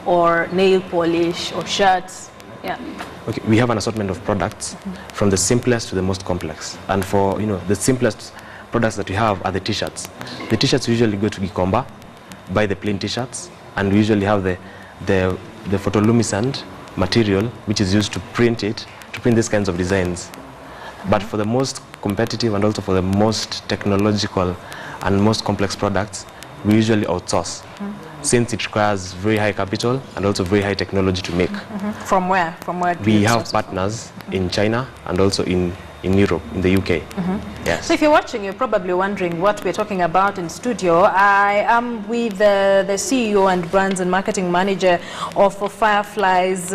or nail polish or shirts? Yeah. Okay, we have an assortment of products from the simplest to the most complex. And for the simplest products that we have are the t-shirts. The t-shirts usually go to Gikomba, buy the plain t-shirts, and we usually have the photoluminescent material which is used to print these kinds of designs. But for the most competitive and also for the most technological and most complex products, we usually outsource, since it requires very high capital and also very high technology to make. From where? We have partners in China and also in Europe, in the UK. Yes. So if you're watching, you're probably wondering what we're talking about in studio. I am with the CEO and brands and marketing manager of Fireflyz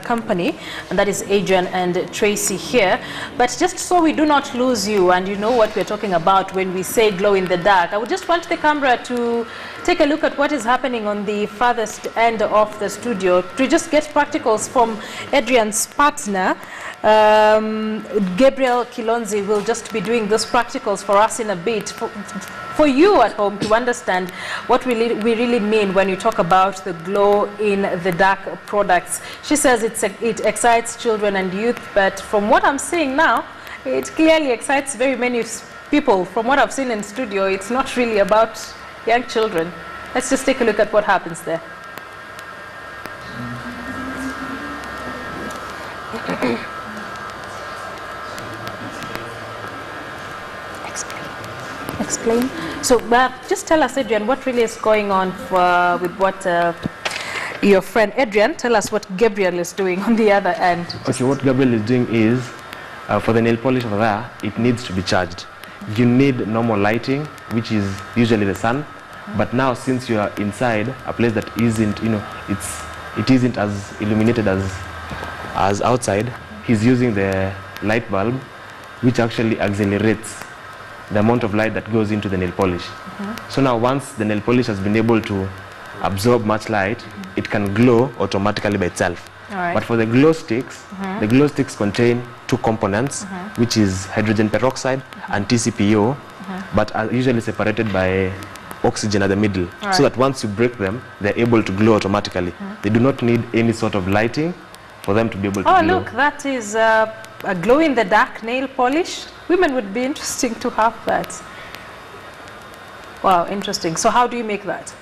company, and that is Adrian and Tracy here. But just so we do not lose you and you know what we're talking about when we say glow in the dark, I would just want the camera to take a look at what is happening on the farthest end of the studio to just get practicals from Adrian's partner. Gabriel Kilonzi will just be doing those practicals for us in a bit, for you at home to understand what we really mean when you talk about the glow in the dark products. She says it excites children and youth, but from what I'm seeing now, it clearly excites very many people. From what I've seen in studio, it's not really about young children. Let's just take a look at what happens there. Explain. So just tell us, Adrian, what really is going on with what your friend Adrian, tell us what Gabriel is doing on the other end. Okay, what Gabriel is doing is, for the nail polish over there, it needs to be charged. You need normal lighting, which is usually the sun, but now since you are inside a place that isn't, it isn't as illuminated as outside, he's using the light bulb, which actually accelerates the amount of light that goes into the nail polish. So now once the nail polish has been able to absorb much light, it can glow automatically by itself. Right. But for the glow sticks, the glow sticks contain two components, which is hydrogen peroxide and TCPO, but are usually separated by oxygen at the middle, so that once you break them, they're able to glow automatically. They do not need any sort of lighting for them to be able to glow. Oh, look, that is a glow-in-the-dark nail polish. Women would be interesting to have that. Wow, interesting. So how do you make that?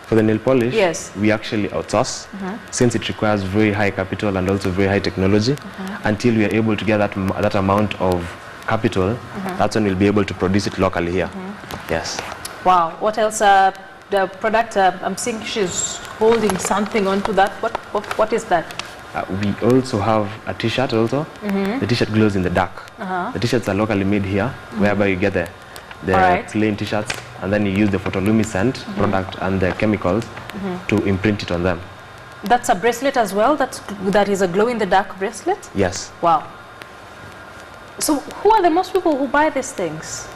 For the nail polish, yes, we actually outsource, since it requires very high capital and also very high technology. Until we are able to get that amount of capital, that's when we'll be able to produce it locally here. Yes. Wow. What else? The product, I'm seeing she's holding something onto that. What is that? We also have a t-shirt also. The t-shirt glows in the dark. The t-shirts are locally made here, whereby you get the plain t-shirts, and then you use the photoluminescent product and the chemicals to imprint it on them. That's a bracelet as well? That is a glow-in-the-dark bracelet? Yes. Wow. So who are the most people who buy these things?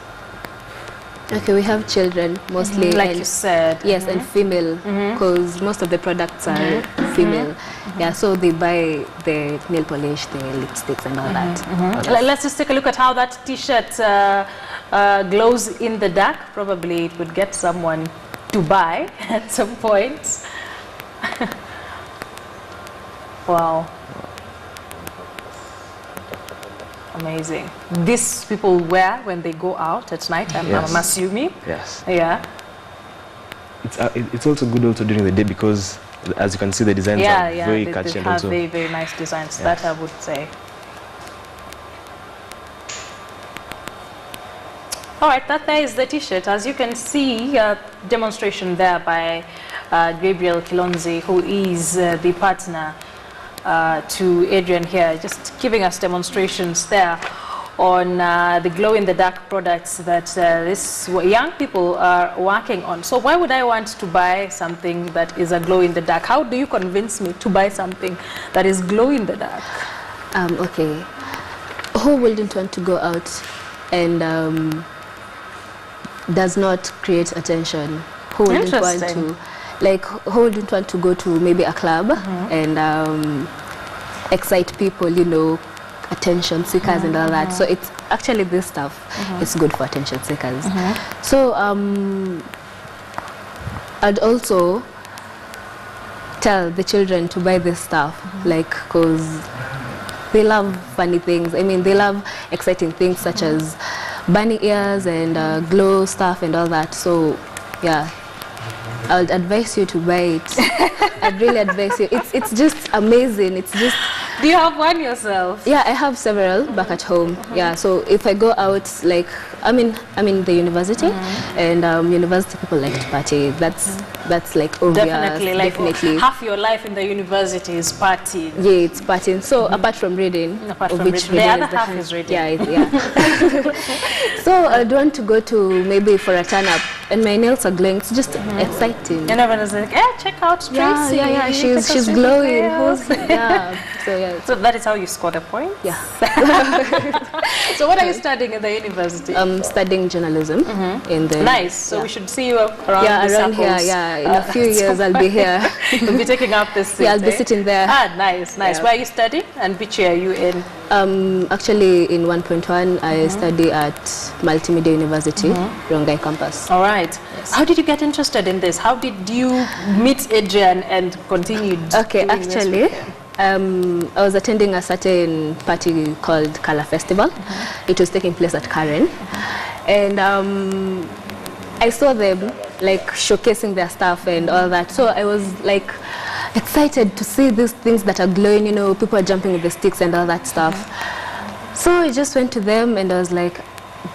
Okay, we have children mostly, like you said. Yes, and female, because most of the products are female. Yeah, so they buy the nail polish, the lipsticks, and all that. Let's just take a look at how that t-shirt glows in the dark. Probably it would get someone to buy at some point. Wow. Amazing. This people wear when they go out at night, I'm assuming. Yes. Yeah. It's also good also during the day, because as you can see, the designs are very catchy. They and have also very, very nice designs, that I would say. All right, that there is the t-shirt. As you can see, demonstration there by Gabriel Kilonzi, who is the partner to Adrian here, just giving us demonstrations there on the glow-in-the-dark products that these young people are working on. So why would I want to buy something that is a glow-in-the-dark? How do you convince me to buy something that is glow-in-the-dark? Okay, who wouldn't want to go out and does not create attention? Who wouldn't want to? Like, who wouldn't want to go to maybe a club and excite people, you know, attention seekers and all that. So it's actually this stuff is good for attention seekers. So and also tell the children to buy this stuff, like, because they love funny things. I mean, they love exciting things such as bunny ears and glow stuff and all that. So, yeah, I would advise you to buy it. I'd really advise you. It's just amazing. It's just. Do you have one yourself? Yeah, I have several back at home. Yeah, so if I go out, like, I'm in the university, and university people like to party. That's like obvious. Definitely, like half your life in the university is partying. Yeah, it's partying. So apart from reading, the other half is reading. Yeah. So I don't want to go to maybe for a turn up, and my nails are glowing. It's just exciting. And everyone's like, check out Tracy. Yeah. She's glowing. Yeah. So that is how you scored a point? Yeah. So what are you studying in the university? I'm studying journalism in the... Nice. So we should see you around around here. Yeah, in a few years I'll be here. You'll be taking up this seat. Yeah, I'll be sitting there. Nice. Yeah. Where are you studying and which year are you in? Actually in 1.1 I study at Multimedia University, Rongai campus. All right. Yes. How did you get interested in this? How did you meet Adrian and continue? Okay, actually, I was attending a certain party called Color Festival. It was taking place at Karen, and I saw them like showcasing their stuff and all that. So I was like excited to see these things that are glowing. You know, people are jumping with the sticks and all that stuff. So I just went to them and I was like,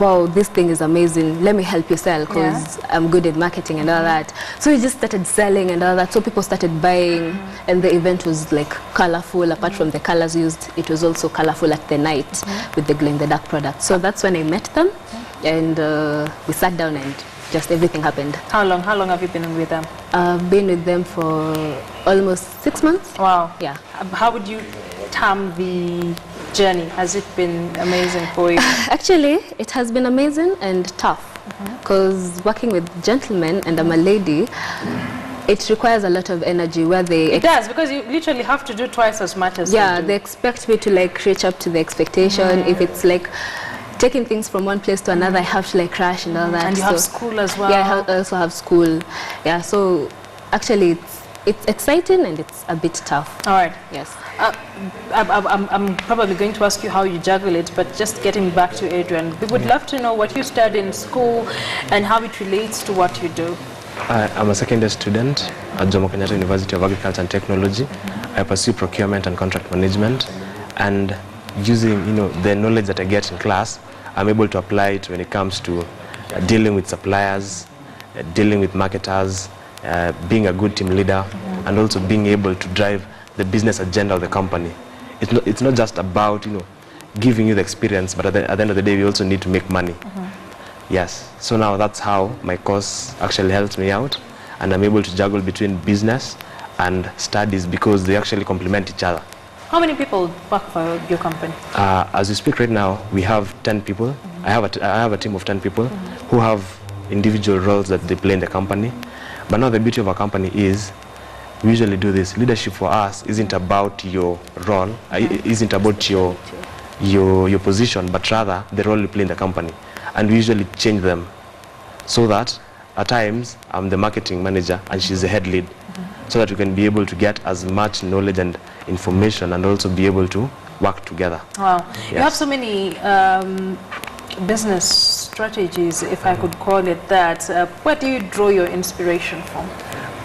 wow, this thing is amazing. Let me help you sell because I'm good at marketing and all that. So we just started selling and all that. So people started buying and the event was like colorful. Apart from the colors used, it was also colorful at the night with the glow-in-the-dark product. So that's when I met them and we sat down and just everything happened. How long have you been with them? I've been with them for almost 6 months. Wow. Yeah. How would you term the journey? Has it been amazing for you? Actually, it has been amazing and tough because working with gentlemen, and I'm a lady, it requires a lot of energy where they... It does, because you literally have to do twice as much as they expect me to like reach up to the expectation. If it's like taking things from one place to another, I have to like crash and all that. And you have school as well. Yeah, I also have school. Yeah, so actually it's exciting and it's a bit tough. All right. Yes. I'm probably going to ask you how you juggle it, but just getting back to Adrian, we would love to know what you studied in school and how it relates to what you do. I'm a second year student at Jomo Kenyatta University of Agriculture and Technology. I pursue procurement and contract management, and using the knowledge that I get in class, I'm able to apply it when it comes to dealing with suppliers, dealing with marketers, being a good team leader, and also being able to drive the business agenda of the company. It's not just about giving you the experience, but at the end of the day, we also need to make money. Yes. So now that's how my course actually helps me out, and I'm able to juggle between business and studies because they actually complement each other. How many people work for your company? As we speak right now, we have 10 people. I have a team of 10 people who have individual roles that they play in the company. But now the beauty of our company is we usually do this. Leadership for us isn't about your role, isn't about your position, but rather the role you play in the company. And we usually change them so that at times I'm the marketing manager and she's the head lead, so that we can be able to get as much knowledge and information and also be able to work together. Wow. Yes. You have so many business strategies, if I could call it that. Where do you draw your inspiration from?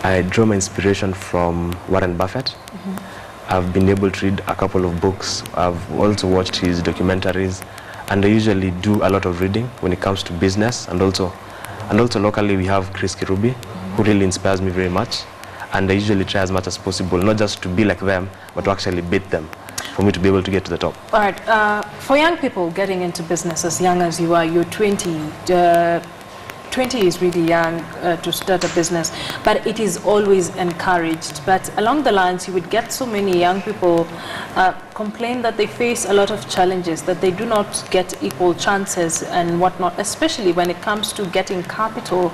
I draw my inspiration from Warren Buffett. I've been able to read a couple of books. I've also watched his documentaries, and I usually do a lot of reading when it comes to business, and also locally we have Chris Kirubi, who really inspires me very much, and I usually try as much as possible not just to be like them, but to actually beat them, for me to be able to get to the top. All right. For young people getting into business as young as you are, you're 20. 20 is really young to start a business, but it is always encouraged. But along the lines, you would get so many young people complain that they face a lot of challenges, that they do not get equal chances and whatnot, especially when it comes to getting capital.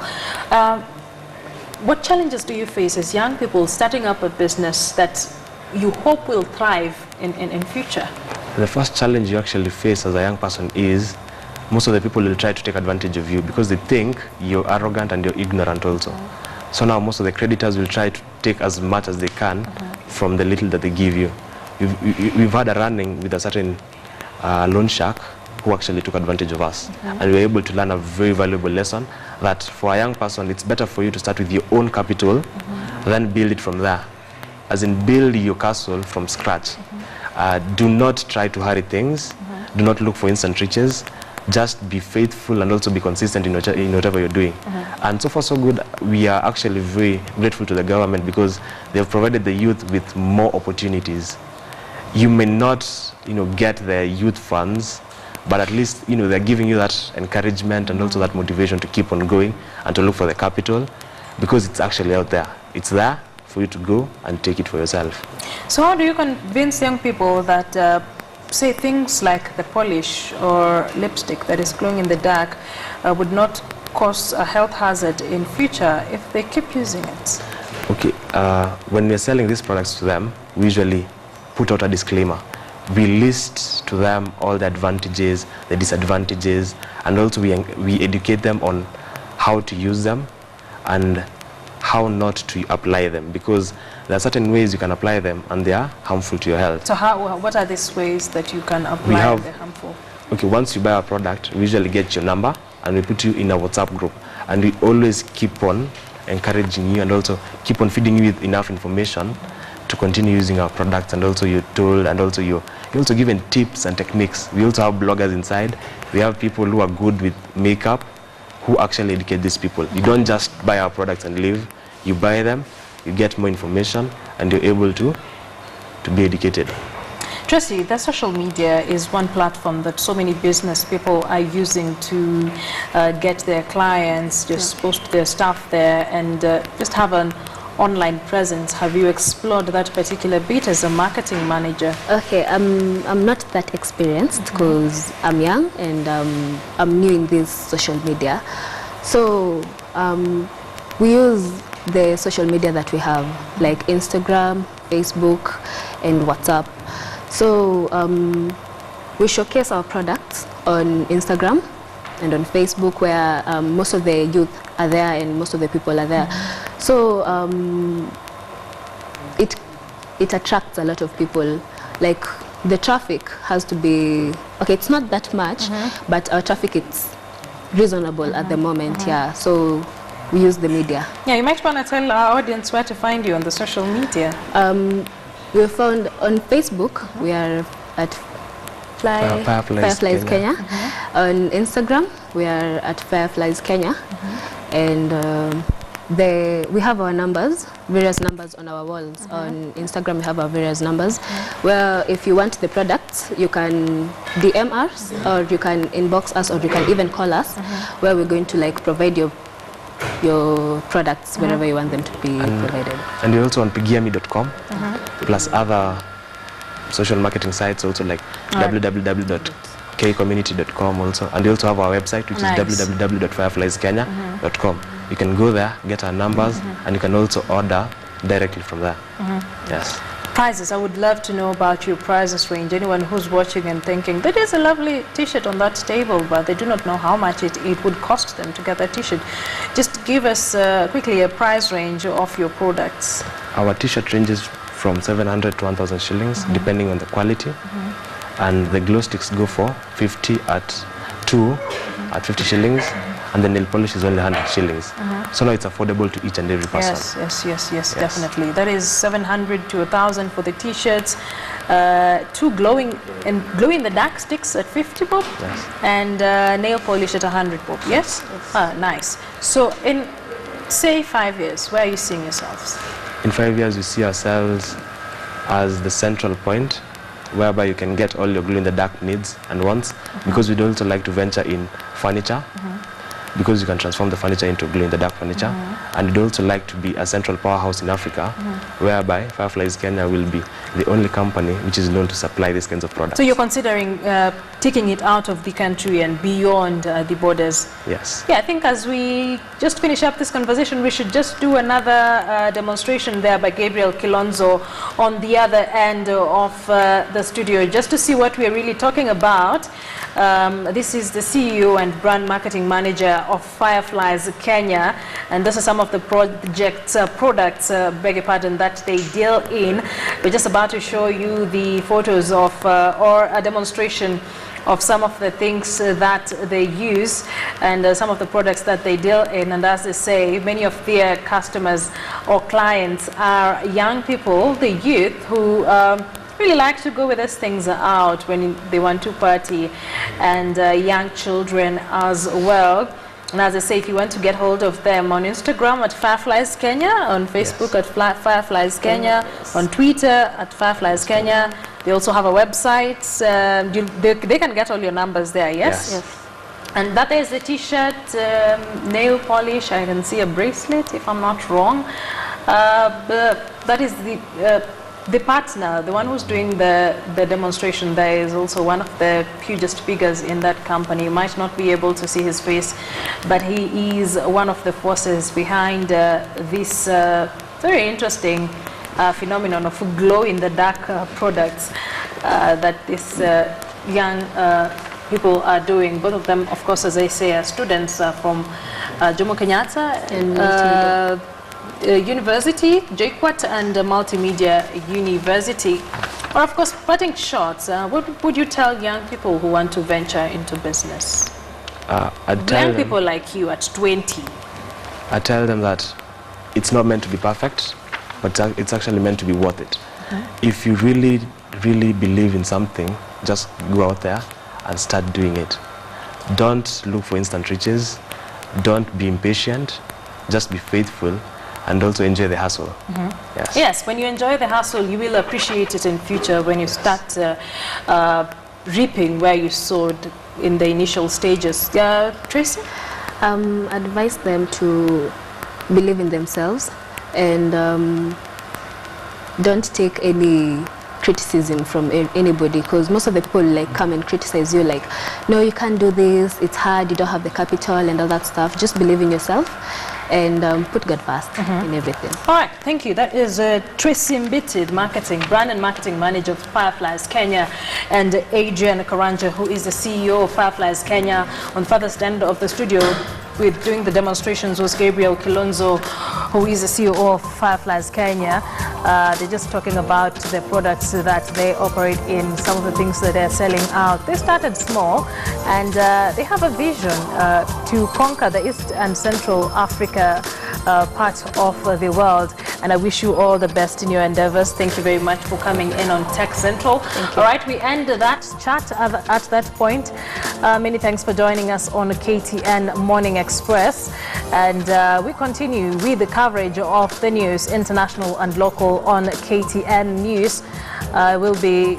What challenges do you face as young people starting up a business that you hope will thrive in future? The first challenge you actually face as a young person is most of the people will try to take advantage of you because they think you're arrogant and you're ignorant also. So now most of the creditors will try to take as much as they can from the little that they give you. We've had a running with a certain loan shark who actually took advantage of us. And we were able to learn a very valuable lesson that for a young person, it's better for you to start with your own capital, then build it from there. As in, build your castle from scratch. Do not try to hurry things. Do not look for instant riches. Just be faithful and also be consistent in whatever you're doing. And so far so good. We are actually very grateful to the government because they have provided the youth with more opportunities. You may not, get the youth funds, but at least, they're giving you that encouragement and also that motivation to keep on going and to look for the capital because it's actually out there. It's there for you to go and take it for yourself. So how do you convince young people that say things like the polish or lipstick that is glowing in the dark would not cause a health hazard in future if they keep using it? Okay, when we're selling these products to them, we usually put out a disclaimer. We list to them all the advantages, the disadvantages, and also we educate them on how to use them and how not to apply them, because there are certain ways you can apply them and they are harmful to your health. So what are these ways that you can apply and they're harmful? Okay, once you buy a product, we usually get your number and we put you in a WhatsApp group, and we always keep on encouraging you and also keep on feeding you with enough information to continue using our products, and also you're told, and also you're also given tips and techniques. We also have bloggers inside. We have people who are good with makeup who actually educate these people. You don't just buy our products and leave. You buy them, you get more information, and you're able to be educated. Tracy, the social media is one platform that so many business people are using to get their clients, just post their stuff there and just have an online presence. Have you explored that particular bit as a marketing manager? Okay, I'm not that experienced because I'm young and I'm new in this social media. So we use the social media that we have, like Instagram, Facebook, and WhatsApp. So we showcase our products on Instagram and on Facebook, where most of the youth are there and most of the people are there. So it attracts a lot of people. Like the traffic has to be, okay, it's not that much, but our traffic is reasonable at the moment, so we use the media. Yeah, you might want to tell our audience where to find you on the social media. We're found on Facebook. We are at Fireflyz Kenya. On Instagram, we are at Fireflyz Kenya. And we have our numbers, various numbers on our walls. On Instagram, we have our various numbers. Where if you want the products, you can DM us, or you can inbox us, or you can even call us, where we're going to provide your products wherever you want them to be provided. And we're also on pigiami.com, plus other social marketing sites also, like www.kcommunity.com also. And we also have our website, which is www.fireflizkenya.com. You can go there, get our numbers, and you can also order directly from there. Yes. Prices, I would love to know about your prices range. Anyone who's watching and thinking, there is a lovely t-shirt on that table, but they do not know how much it would cost them to get that t-shirt. Just give us quickly a price range of your products. Our t-shirt ranges from 700 to 1,000 shillings, depending on the quality. And the glow sticks go for 50 at 2 at 50 shillings. And the nail polish is only 100 shillings. So now it's affordable to each and every person. Yes, definitely. That is 700 to 1,000 for the t-shirts. 2 glowing in the dark sticks at 50 bob, and nail polish at 100 bob. Yes? Nice. So in, say, 5 years, where are you seeing yourselves? In 5 years, we see ourselves as the central point whereby you can get all your glow in the dark needs and wants, because we'd also like to venture in furniture. Because you can transform the furniture into glow-in-the-dark furniture. And we'd also like to be a central powerhouse in Africa, whereby Fireflyz Kenya will be the only company which is known to supply these kinds of products. So you're considering taking it out of the country and beyond the borders? Yes. Yeah, I think as we just finish up this conversation, we should just do another demonstration there by Gabriel Kilonzo on the other end of the studio, just to see what we're really talking about. This is the CEO and brand marketing manager of Fireflyz Kenya, and this is some of the products, beg your pardon, that they deal in. We're just about to show you the photos of or a demonstration of some of the things that they use and some of the products that they deal in. And as they say, many of their customers or clients are young people, the youth, who really like to go with these things out when they want to party, and young children as well. And as I say, if you want to get hold of them on Instagram at Fireflyz Kenya, on Facebook at Fireflyz Kenya, on Twitter at Fireflyz Kenya. They also have a website. They can get all your numbers there, yes? Yes. And that is the t-shirt, nail polish. I can see a bracelet, if I'm not wrong. That is the partner, the one who's doing the demonstration there, is also one of the hugest figures in that company. You might not be able to see his face, but he is one of the forces behind this very interesting phenomenon of glow-in-the-dark products that these young people are doing. Both of them, of course, as I say, are students from Jomo Kenyatta and University, JKUAT, and Multimedia University. Or, of course, parting shots, what would you tell young people who want to venture into business? Young people like you at 20. I tell them that it's not meant to be perfect, but it's actually meant to be worth it. If you really, really believe in something, just go out there and start doing it. Don't look for instant riches. Don't be impatient. Just be faithful, and also enjoy the hustle. Yes. Yes, when you enjoy the hustle, you will appreciate it in future when you start reaping where you sowed in the initial stages. Tracy? Advise them to believe in themselves and don't take any criticism from anybody, because most of the people like come and criticize you, like, no, you can't do this, it's hard, you don't have the capital and all that stuff. Just believe in yourself and put God first in everything. All right, thank you. That is Tracy Mbiti, brand and marketing manager of Fireflyz Kenya, and Adrian Karanja, who is the CEO of Fireflyz Kenya. On the furthest end of the studio with doing the demonstrations was Gabriel Kilonzo, who is the CEO of Fireflyz Kenya. They're just talking about the products that they operate in, some of the things that they're selling out. They started small, and they have a vision to conquer the East and Central Africa part of the world. And I wish you all the best in your endeavors. Thank you very much for coming in on Tech Central. All right, we end that chat at that point. Many thanks for joining us on KTN Morning Express. And we continue with the coverage of the news, international and local, on KTN News. Will be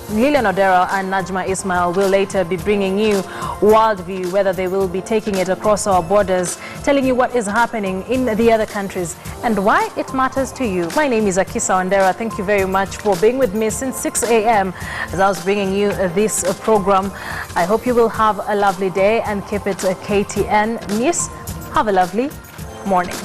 Lilian Odera and Najma Ismail will later be bringing you Worldview, whether they will be taking it across our borders, telling you what is happening in the other countries and why it matters to you. My name is Akisa Ondera. Thank you very much for being with me since 6 a.m. as I was bringing you this program. I hope you will have a lovely day and keep it KTN News. Have a lovely morning.